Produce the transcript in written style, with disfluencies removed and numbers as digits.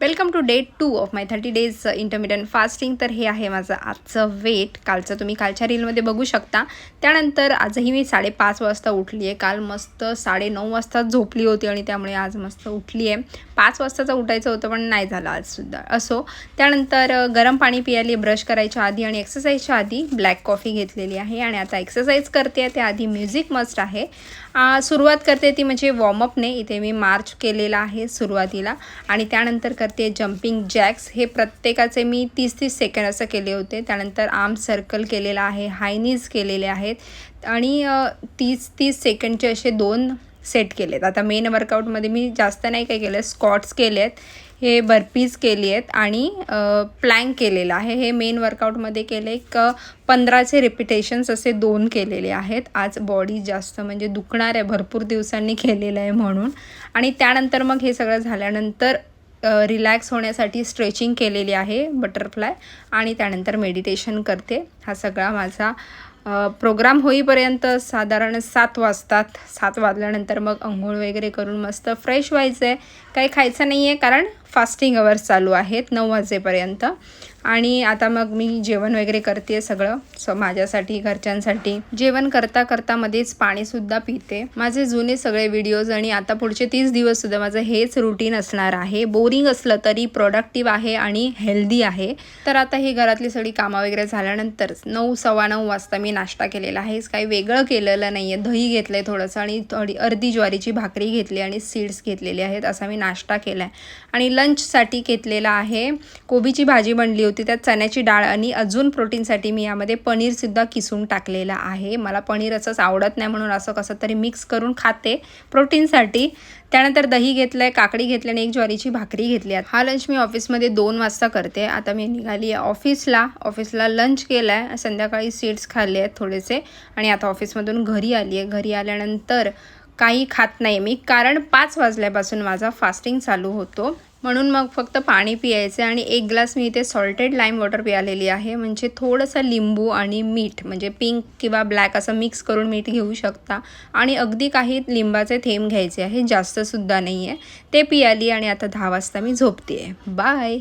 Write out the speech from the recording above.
Welcome to day 2 of my 30 days intermittent fasting. तर हे आहे माझं आजचं वेट। कालचं तुम्ही कालच्या रीलमध्ये बघू शकता। त्यानंतर आजही मी 5:30 वाजता उठली आहे। काल मस्त 9:30 वाजता झोपली होती आणि त्यामुळे आज मस्त उठली आहे। 5 वाजताचं उठायचं होतं पण नाही झालं आजसुद्धा। असो, त्यानंतर गरम पाणी पियाली ब्रश करायच्या आधी आणि एक्सरसाइजच्या आधी ब्लॅक कॉफी घेतलेली आहे आणि आता एक्सरसाइज करते। त्याआधी म्युझिक मस्ट आहे। सुरुवात करते ती म्हणजे वॉर्मअपने। इथे मी मार्च केलेला आहे सुरुवातीला आणि त्यानंतर करते जंपिंग जॅक्स। हे प्रत्येकाचे मी 30-30 सेकंड असं केले होते। त्यानंतर आर्म सर्कल केलेला आहे, हाय नीज केलेले आहेत आणि 30-30 सेकंडचे असे 2 सेट केलेत। आता मेन वर्कआउटमध्ये मी जास्त नाही काय केलं, स्क्वॉट्स केले आहेत, हे बर्पीज केली आहेत आणि प्लँक केलेलं आहे। हे मेन वर्कआउटमध्ये केले। एक 15चे रिपिटेशन्स असे 2 केलेले आहेत। आज बॉडी जास्त म्हणजे दुखणार आहे, भरपूर दिवसांनी केलेलं आहे म्हणून। आणि त्यानंतर मग हे सगळं झाल्यानंतर रिलॅक्स होण्यासाठी स्ट्रेचिंग केलेली आहे, बटरफ्लाय, आणि त्यानंतर मेडिटेशन करते। हा सगळा माझा प्रोग्राम होईपर्यंत साधारण 7 वाजतात। 7 वाजल्यानंतर मग अंघोळ वगैरे करून मस्त फ्रेश व्हायचं आहे। काही खायचं नाही आहे कारण फास्टिंग अवर्स चालू आहेत 9 वाजेपर्यंत। आणि आता मग मी जेवण वगैरे करते सगळं माझ्यासाठी, घरच्यांसाठी। जेवण करता करता मध्येच पाणीसुद्धा पिते। माझे जुने सगळे व्हिडिओज आणि आता पुढचे 30 दिवससुद्धा माझं हेच रुटीन असणार आहे। बोरिंग असलं तरी प्रोडक्टिव्ह आहे आणि हेल्दी आहे। तर आता ही घरातली सगळी कामं वगैरे झाल्यानंतर 9, 9:15 वाजता मी नाश्ता केलेला आहे। काही वेगळं केलेलं नाही आहे। दही घेतलं आहे थोडंसं आणि अर्धी ज्वारीची भाकरी घेतली आणि सीड्स घेतलेले आहेत, असा मी नाश्ता केला आहे। आणि लंचसाठी घेतलेला आहे कोबीची भाजी बनली होती, त्यात चण्याची डाळ आणि अजून प्रोटीनसाठी मी यामध्ये पनीरसुद्धा किसून टाकलेला आहे। मला पनीर असंच आवडत नाही म्हणून असं कसं तरी मिक्स करून खाते प्रोटीनसाठी। त्यानंतर दही घेतलं आहे, काकडी घेतली आणि एक ज्वारीची भाकरी घेतली आहे। हा लंच मी ऑफिसमध्ये 2 वाजता करते। आता मी निघाली आहे ऑफिसला लंच केला आहे, संध्याकाळी सीड्स खाल्ले आहेत थोडेसे आणि आता ऑफिसमधून घरी आली आहे। घरी आल्यानंतर काही खात नाही मी, कारण 5 वाजल्यापासून माझा फास्टिंग चालू होतो म्हणून मग फक्त पाणी पियायचं आणि 1 ग्लास मी इथे सॉल्टेड लाईम वॉटर पियालेली आहे। म्हणजे थोडंसं लिंबू आणि मीठ, म्हणजे पिंक किंवा ब्लॅक असं मिक्स करून मीठ घेऊ शकता आणि अगदी काही लिंबाचे थेंब घ्यायचे आहे, जास्तसुद्धा नाही आहे। ते पियाली आणि आता 10 वाजता मी झोपते आहे। बाय।